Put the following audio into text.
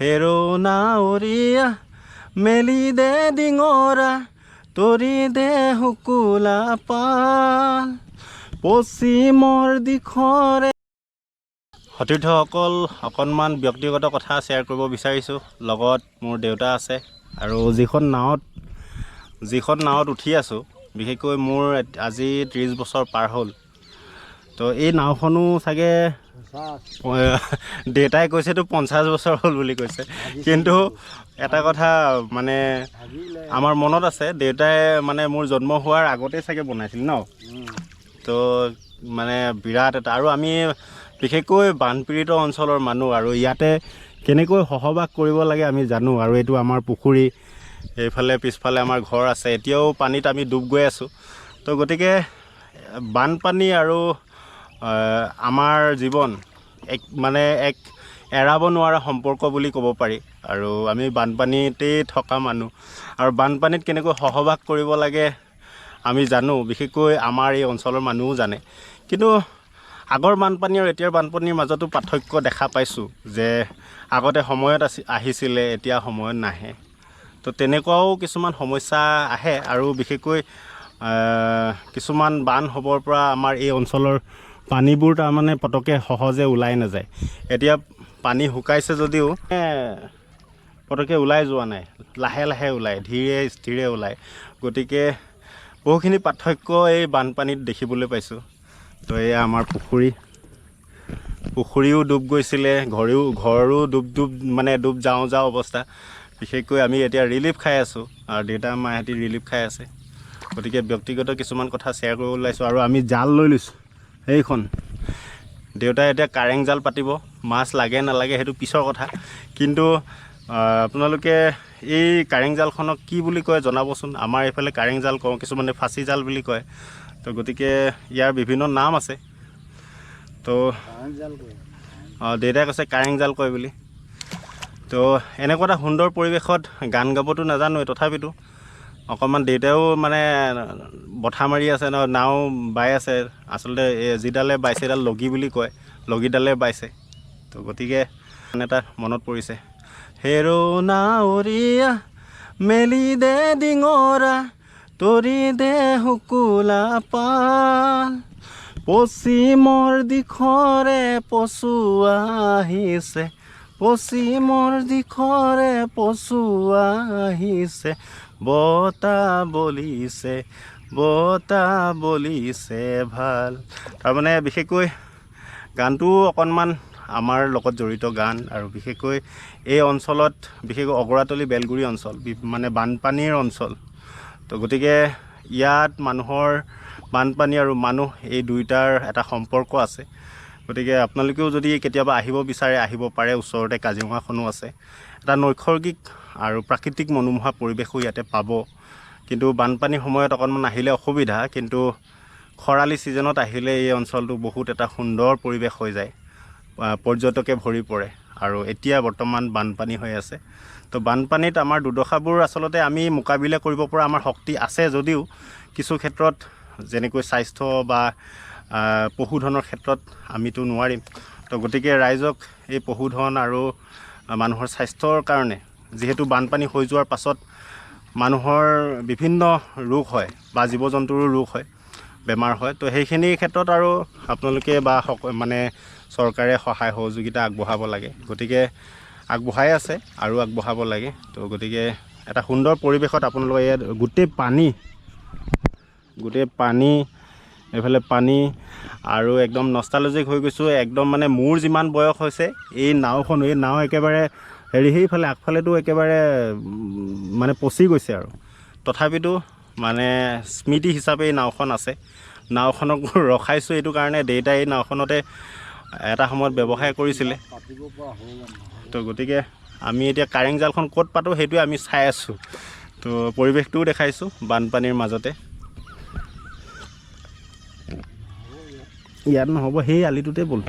হেৰো নাৱৰীয়া মেলি দে ডিঙৰা তৰি দে শুকুলা পাল পশ্চিমৰ দিশৰে। সতীৰ্থসকল, অকণমান ব্যক্তিগত কথা শ্বেয়াৰ কৰিব বিচাৰিছোঁ। লগত মোৰ দেউতা আছে আৰু যিখন নাৱত উঠি আছোঁ, বিশেষকৈ মোৰ আজি 30 বছৰ পাৰ হ'ল। তো এই নাওখনো চাগে দেউতাই কৈছেতো 50 বছৰ হ'ল বুলি কৈছে, কিন্তু এটা কথা মানে আমাৰ মনত আছে, দেউতাই মানে মোৰ জন্ম হোৱাৰ আগতেই চাগে বনাইছিল ন। তো মানে বিৰাট এটা, আৰু আমি বিশেষকৈ বানপীড়িত অঞ্চলৰ মানুহ, আৰু ইয়াতে কেনেকৈ সহবাস কৰিব লাগে আমি জানো। আৰু এইটো আমাৰ পুখুৰী, এইফালে পিছফালে আমাৰ ঘৰ আছে, এতিয়াও পানীত আমি ডুব গৈ আছোঁ। তো গতিকে বানপানী আৰু আমাৰ জীৱন এক এৰাব নোৱাৰা সম্পৰ্ক বুলি ক'ব পাৰি। আৰু আমি বানপানীতেই থকা মানুহ, আৰু বানপানীত কেনেকৈ সহবাস কৰিব লাগে আমি জানো, বিশেষকৈ আমাৰ এই অঞ্চলৰ মানুহও জানে। কিন্তু আগৰ বানপানী আৰু এতিয়াৰ বানপানীৰ মাজতো পাৰ্থক্য দেখা পাইছোঁ, যে আগতে সময়ত আহিছিলে, এতিয়া সময়ত নাহে। তো তেনেকুৱাও কিছুমান সমস্যা আহে, আৰু বিশেষকৈ কিছুমান বান হ'বৰ পৰা আমাৰ এই অঞ্চলৰ পানীবোৰ তাৰমানে পটককৈ সহজে ওলাই নাযায়। এতিয়া পানী শুকাইছে যদিও পটককৈ ওলাই যোৱা নাই, লাহে লাহে ওলায়, ধীৰে স্থিৰে ওলায়। গতিকে বহুখিনি পাৰ্থক্য এই বানপানীত দেখিবলৈ পাইছোঁ। তো এয়া আমাৰ পুখুৰীও ডুব গৈছিলে, ঘৰো ডুব যাওঁ অৱস্থা। বিশেষকৈ আমি এতিয়া ৰিলিফ খাই আছোঁ, আৰু দেউতা মাহঁতি ৰিলিফ খাই আছে। গতিকে ব্যক্তিগত কিছুমান কথা শ্বেয়াৰ কৰিব ওলাইছোঁ। আৰু আমি জাল লৈ লৈছোঁ, সেইখন দেউতাই এতিয়া কাৰেং জাল পাতিব। মাছ লাগে নালাগে সেইটো পিছৰ কথা, কিন্তু আপোনালোকে এই কাৰেং জালখনক কি বুলি কয় জনাবচোন। আমাৰ এইফালে কাৰেং জাল কওঁ, কিছুমানে ফাঁচি জাল বুলি কয়। তো গতিকে ইয়াৰ বিভিন্ন নাম আছে। তো দেউতাই কৈছে কাৰেং জাল কয় বুলি। তো এনেকুৱা এটা সুন্দৰ পৰিৱেশত গান গাবতো নাজানোৱে, তথাপিতো অকণমান দেউতাইও মানে বঠা মাৰি আছে ন, নাও বাই আছে। আচলতে যিডালে বাইছে সেইডাল লগি বুলি কয়, লগিডালে বাইছে। তো গতিকে এটা মনত পৰিছে, হেৰো নাৱৰীয়া মেলি দে ডিঙৰা তৰি দে শুকুলা পাল পশ্চিমৰ দিশৰে পচুৱা আহিছে, পশ্চিমৰ দিশৰে পচুৱা আহিছে, বতাহ বলিছে ভাল। তাৰমানে বিশেষকৈ গানটোও অকণমান আমাৰ লগত জড়িত গান, আৰু বিশেষকৈ এই অঞ্চলত, বিশেষকৈ অগৰাতলি বেলগুৰি অঞ্চল মানে বানপানীৰ অঞ্চল। তো গতিকে ইয়াত বানপানী আৰু মানুহ এই দুইটাৰ এটা সম্পৰ্ক আছে। গতিকে আপোনালোকেও যদি কেতিয়াবা আহিব বিচাৰে, আহিব পাৰে। ওচৰতে কাজিৰঙাখনো আছে, এটা নৈসৰ্গিক আৰু প্ৰাকৃতিক মনোমোহা পৰিৱেশো ইয়াতে পাব। কিন্তু বানপানীৰ সময়ত অকণমান আহিলে অসুবিধা, কিন্তু খৰালি ছিজনত আহিলে এই অঞ্চলটো বহুত এটা সুন্দৰ পৰিৱেশ হৈ যায়, পৰ্যটকে ভৰি পৰে। আৰু এতিয়া বৰ্তমান বানপানী হৈ আছে। তো বানপানীত আমাৰ দুৰ্দশাবোৰ আচলতে আমি মোকাবিলা কৰিব পৰা আমাৰ শক্তি আছে যদিও কিছু ক্ষেত্ৰত, যেনেকৈ স্বাস্থ্য বা পশুধনৰ ক্ষেত্ৰত আমিতো নোৱাৰিম। তো গতিকে ৰাইজক এই পশুধন আৰু মানুহৰ স্বাস্থ্যৰ কাৰণে, যিহেতু বানপানী হৈ যোৱাৰ পাছত মানুহৰ বিভিন্ন ৰোগ হয় বা জীৱ জন্তুৰো ৰোগ হয়, বেমাৰ হয়। তো সেইখিনি ক্ষেত্ৰত আৰু আপোনালোকে বা মানে চৰকাৰে সহায় সহযোগিতা আগবঢ়াব লাগে। গতিকে আগবঢ়াই আছে আৰু আগবঢ়াব লাগে। তো গতিকে এটা সুন্দৰ পৰিৱেশত আপোনালোকে ইয়াত গোটেই পানী, এইফালে পানী, আৰু একদম নষ্টালজিক হৈ গৈছোঁ। একদম মানে মোৰ যিমান বয়স হৈছে, এই নাও একেবাৰে সেইফালে আগফালেতো একেবাৰে মানে পচি গৈছে। আৰু তথাপিতো মানে স্মৃতি হিচাপে এই নাওখন আছে। নাওখনক ৰখাইছোঁ এইটো কাৰণে, দেউতাই এই নাওখনতে এটা সময়ত ব্যৱসায় কৰিছিলে। তো গতিকে আমি এতিয়া কাৰেং জালখন ক'ত পাতোঁ সেইটোৱে আমি চাই আছোঁ। তো পৰিৱেশটোও দেখাইছোঁ বানপানীৰ মাজতে। ইয়াত নহ'ব, সেই আলিটোতে ব'ল।